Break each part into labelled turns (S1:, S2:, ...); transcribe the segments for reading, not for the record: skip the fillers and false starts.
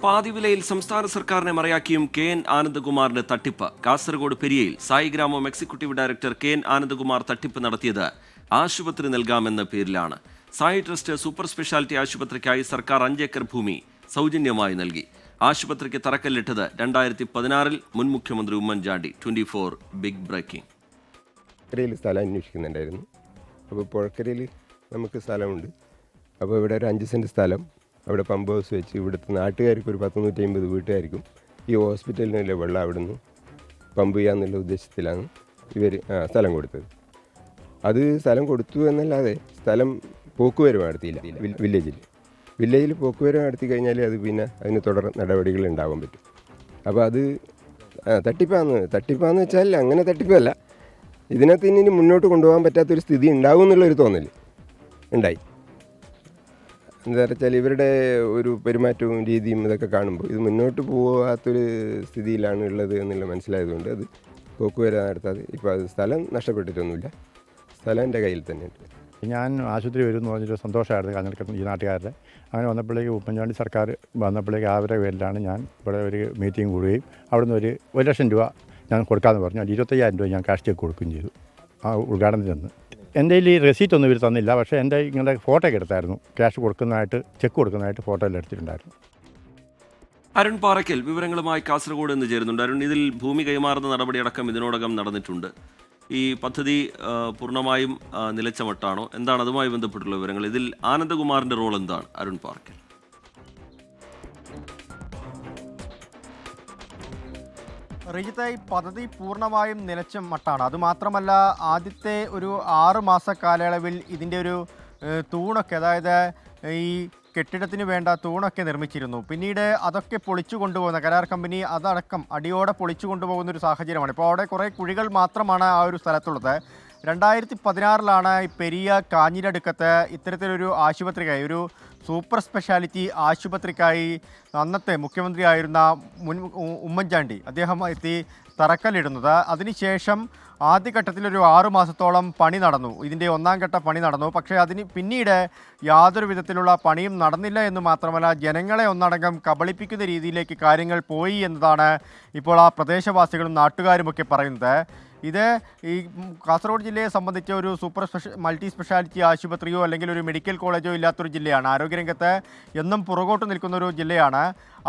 S1: പാതിവിലയിൽ സംസ്ഥാന സർക്കാരിനെ മറയാക്കിയും KN ആനന്ദകുമാറിന്റെ തട്ടിപ്പ്. കാസർഗോഡ് പെരിയയിൽ Saigramam executive director KN Anandakumar തട്ടിപ്പ് നടത്തിയത് ആശുപത്രി നൽകാമെന്ന പേരിലാണ്. സായി ട്രസ്റ്റ് സൂപ്പർ സ്പെഷ്യാലിറ്റി ആശുപത്രിക്കായി സർക്കാർ 5 ഏക്കർ ഭൂമി സൗജന്യമായി നൽകി. ആശുപത്രിക്ക് തറക്കല്ലിട്ടത് 2016 മുൻ മുഖ്യമന്ത്രി ഉമ്മൻചാണ്ടി. 24 big breaking.
S2: പുഴക്കരയിൽ സ്ഥലം അന്വേഷിക്കുന്നുണ്ടായിരുന്നു. അപ്പോൾ പുഴക്കരയിൽ നമുക്ക് സ്ഥലമുണ്ട്. അപ്പോൾ ഇവിടെ ഒരു 5 സെൻറ്റ് സ്ഥലം അവിടെ പമ്പ് ഹൗസ് വെച്ച് ഇവിടുത്തെ നാട്ടുകാർക്ക് ഒരു 150 വീട്ടുകാർക്കും ഈ ഹോസ്പിറ്റലിനുള്ള വെള്ളം അവിടെ നിന്ന് പമ്പ് ചെയ്യാന്നുള്ള ഉദ്ദേശത്തിലാണ് ഇവർ സ്ഥലം കൊടുത്തത്. അത് സ്ഥലം കൊടുത്തു എന്നല്ലാതെ സ്ഥലം പോക്കുവരവ് നടത്തിയില്ല. വില്ലേജിൽ പോക്കുവരവ് നടത്തി കഴിഞ്ഞാൽ അത് പിന്നെ അതിന് തുടർ നടപടികൾ ഉണ്ടാവാൻ പറ്റും. അപ്പോൾ അത് തട്ടിപ്പാന്ന് വെച്ചാൽ അങ്ങനെ തട്ടിപ്പല്ല. ഇതിനകത്ത് ഇനി മുന്നോട്ട് കൊണ്ടുപോകാൻ പറ്റാത്തൊരു സ്ഥിതി ഉണ്ടാവും എന്നുള്ളൊരു തോന്നൽ ഉണ്ടായി. എന്താ വെച്ചാൽ ഇവരുടെ ഒരു പെരുമാറ്റവും രീതിയും ഇതൊക്കെ കാണുമ്പോൾ ഇത് മുന്നോട്ട് പോകാത്തൊരു സ്ഥിതിയിലാണ് ഉള്ളത് എന്നുള്ള മനസ്സിലായതുകൊണ്ട് അത് പോക്കുവരവ് നടത്താതെ ഇപ്പോൾ അത് സ്ഥലം നഷ്ടപ്പെട്ടിട്ടൊന്നുമില്ല. സ്ഥലം എൻ്റെ കയ്യിൽ തന്നെയുണ്ട്.
S3: ഞാൻ ആശുപത്രി വരും എന്ന് പറഞ്ഞിട്ട് സന്തോഷമായിരുന്നു കാഞ്ഞിരക്കൽ ഈ നാട്ടുകാരുടെ. അങ്ങനെ വന്നപ്പോഴേക്ക് ഉമ്മൻചാണ്ടി സർക്കാർ വന്നപ്പോഴേക്ക് അവരുടെ പേരിലാണ് ഞാൻ ഇവിടെ ഒരു മീറ്റിംഗ് കൂടുകയും അവിടുന്ന് ഒരു 1 ലക്ഷം രൂപ ഞാൻ കൊടുക്കാമെന്ന് പറഞ്ഞു. അത് 25,000 രൂപ ഞാൻ ക്യാഷ് ചെക്ക് കൊടുക്കുകയും ചെയ്തു ആ ഉദ്ഘാടനത്തിൽ നിന്ന്. എൻ്റെ കയ്യിൽ ഈ റെസീറ്റ് ഒന്നും ഇവർ തന്നില്ല. പക്ഷേ എൻ്റെ ഇങ്ങനെ ഫോട്ടോ ഒക്കെ എടുത്തായിരുന്നു. ക്യാഷ് കൊടുക്കുന്നതായിട്ട് ചെക്ക് കൊടുക്കുന്നതായിട്ട് ഫോട്ടോ എല്ലാം എടുത്തിട്ടുണ്ടായിരുന്നു.
S1: അരുൺ പാറയ്ക്കൽ വിവരങ്ങളുമായി കാസർഗോഡ് നിന്ന് ചേരുന്നുണ്ട്. അരുൺ, ഇതിൽ ഭൂമി കൈമാറുന്ന നടപടിയടക്കം ഇതിനോടകം നടന്നിട്ടുണ്ട്. ഈ പദ്ധതി പൂർണ്ണമായും നിലച്ച മട്ടാണോ? എന്താണ് അതുമായി ബന്ധപ്പെട്ടുള്ള വിവരങ്ങൾ? ഇതിൽ ആനന്ദകുമാറിന്റെ റോൾ എന്താണ്? അരുൺ പാറയ്ക്കൽ.
S4: റീജിത്തെ, ഈ പദ്ധതി പൂർണ്ണമായും നിലച്ച മട്ടാണ്. അതുമാത്രമല്ല, ആദ്യത്തെ ഒരു 6 മാസ കാലയളവിൽ ഇതിൻ്റെ ഒരു തൂണൊക്കെ, അതായത് ഈ കെട്ടിടത്തിന് വേണ്ട തൂണൊക്കെ നിർമ്മിച്ചിരുന്നു. പിന്നീട് അതൊക്കെ പൊളിച്ചു കൊണ്ടുപോകുന്ന കരാർ കമ്പനി അതടക്കം അടിയോടെ പൊളിച്ചു കൊണ്ടുപോകുന്ന ഒരു സാഹചര്യമാണ്. ഇപ്പോൾ അവിടെ കുറേ കുഴികൾ മാത്രമാണ് ആ ഒരു സ്ഥലത്തുള്ളത്. 2016 ഈ പെരിയ കാഞ്ഞിരടുക്കത്ത് ഇത്തരത്തിലൊരു ആശുപത്രിക്കായി, ഒരു സൂപ്പർ സ്പെഷ്യാലിറ്റി ആശുപത്രിക്കായി അന്നത്തെ മുഖ്യമന്ത്രിയായിരുന്ന മുൻ ഉമ്മൻചാണ്ടി അദ്ദേഹം എത്തി തറക്കല്ലിടുന്നത്. അതിനുശേഷം ആദ്യഘട്ടത്തിലൊരു 6 മാസത്തോളം പണി നടന്നു. ഇതിൻ്റെ 1ാം ഘട്ട പണി നടന്നു. പക്ഷേ അതിന് പിന്നീട് യാതൊരു വിധത്തിലുള്ള പണിയും നടന്നില്ല എന്ന് മാത്രമല്ല, ജനങ്ങളെ ഒന്നടങ്കം കബളിപ്പിക്കുന്ന രീതിയിലേക്ക് കാര്യങ്ങൾ പോയി എന്നതാണ് ഇപ്പോൾ ആ പ്രദേശവാസികളും നാട്ടുകാരുമൊക്കെ പറയുന്നത്. ഇത് ഈ കാസർഗോഡ് ജില്ലയെ സംബന്ധിച്ച ഒരു സൂപ്പർ മൾട്ടി സ്പെഷ്യാലിറ്റി ആശുപത്രിയോ അല്ലെങ്കിൽ ഒരു മെഡിക്കൽ കോളേജോ ഇല്ലാത്തൊരു ജില്ലയാണ്. ആരോഗ്യരംഗത്ത് എന്നും പുറകോട്ട് നിൽക്കുന്ന ഒരു ജില്ലയാണ്.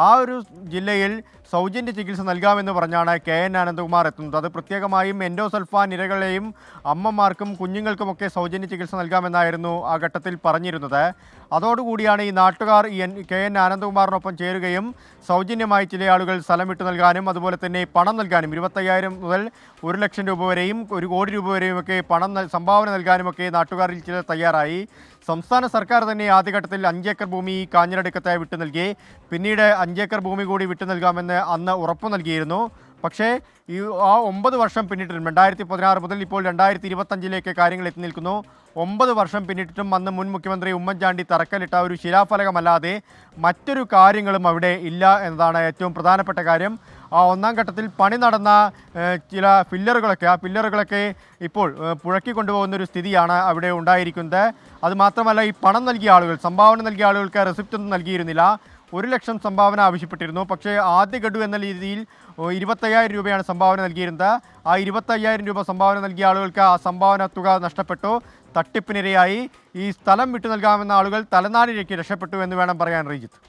S4: ആ ഒരു ജില്ലയിൽ സൗജന്യ ചികിത്സ നൽകാമെന്ന് പറഞ്ഞാണ് KN ആനന്ദകുമാർ എത്തുന്നത്. അത് പ്രത്യേകമായും എൻഡോസൾഫാൻ ഇരകളെയും അമ്മമാർക്കും കുഞ്ഞുങ്ങൾക്കുമൊക്കെ സൗജന്യ ചികിത്സ നൽകാമെന്നായിരുന്നു ആ ഘട്ടത്തിൽ പറഞ്ഞിരുന്നത്. അതോടുകൂടിയാണ് ഈ നാട്ടുകാർ ഈ KN ആനന്ദകുമാറിനൊപ്പം ചേരുകയും സൗജന്യമായി ചില ആളുകൾ സ്ഥലം വിട്ടു നൽകാനും അതുപോലെ തന്നെ പണം നൽകാനും 25,000 മുതൽ 1 ലക്ഷം രൂപ വരെയും 1 കോടി രൂപ വരെയും ഒക്കെ പണം സംഭാവന നൽകാനുമൊക്കെ നാട്ടുകാരിൽ ചിലർ തയ്യാറായി. സംസ്ഥാന സർക്കാർ തന്നെ ആദ്യഘട്ടത്തിൽ 5 ഏക്കർ ഭൂമി കാഞ്ഞിരടുക്കത്തായി വിട്ടു നൽകി. പിന്നീട് 5 ഏക്കർ ഭൂമി കൂടി വിട്ടു നൽകാമെന്ന് അന്ന് ഉറപ്പു നൽകിയിരുന്നു. പക്ഷേ ഈ 9 വർഷം പിന്നിട്ടിട്ടും 2016 മുതൽ ഇപ്പോൾ 2025 കാര്യങ്ങൾ എത്തി നിൽക്കുന്നു. 9 വർഷം പിന്നിട്ടിട്ടും അന്ന് മുൻ മുഖ്യമന്ത്രി ഉമ്മൻചാണ്ടി തറക്കല്ലിട്ട ഒരു ശിലാഫലകമല്ലാതെ മറ്റൊരു കാര്യങ്ങളും അവിടെ ഇല്ല എന്നതാണ് ഏറ്റവും പ്രധാനപ്പെട്ട കാര്യം. ആ 1ാം ഘട്ടത്തിൽ പണി നടന്ന ചില പില്ലറുകളൊക്കെ ഇപ്പോൾ പുഴക്കി കൊണ്ടുപോകുന്ന ഒരു സ്ഥിതിയാണ് അവിടെ ഉണ്ടായിരിക്കുന്നത്. അതുമാത്രമല്ല, ഈ പണം നൽകിയ ആളുകൾ, സംഭാവന നൽകിയ ആളുകൾക്ക് റെസിപ്റ്റ് ഒന്നും നൽകിയിരുന്നില്ല. 1 ലക്ഷം സംഭാവന ആവശ്യപ്പെട്ടിരുന്നു. പക്ഷേ ആദ്യ ഗഡു എന്ന രീതിയിൽ 25,000 രൂപയാണ് സംഭാവന നൽകിയിരുന്നത്. ആ 25,000 രൂപ സംഭാവന നൽകിയ ആളുകൾക്ക് ആ സംഭാവന തുക നഷ്ടപ്പെട്ടു. തട്ടിപ്പിനിരയായി. ഈ സ്ഥലം വിട്ടു നൽകാമെന്ന ആളുകൾ തലനാരിഴയ്ക്ക് രക്ഷപ്പെട്ടു എന്ന് വേണം പറയാൻ. റീജിത്ത്.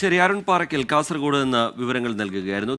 S1: ശരി, അരുൺ പാറയ്ക്കൽ കാസർഗോഡ് നിന്ന് വിവരങ്ങൾ നൽകുകയായിരുന്നു.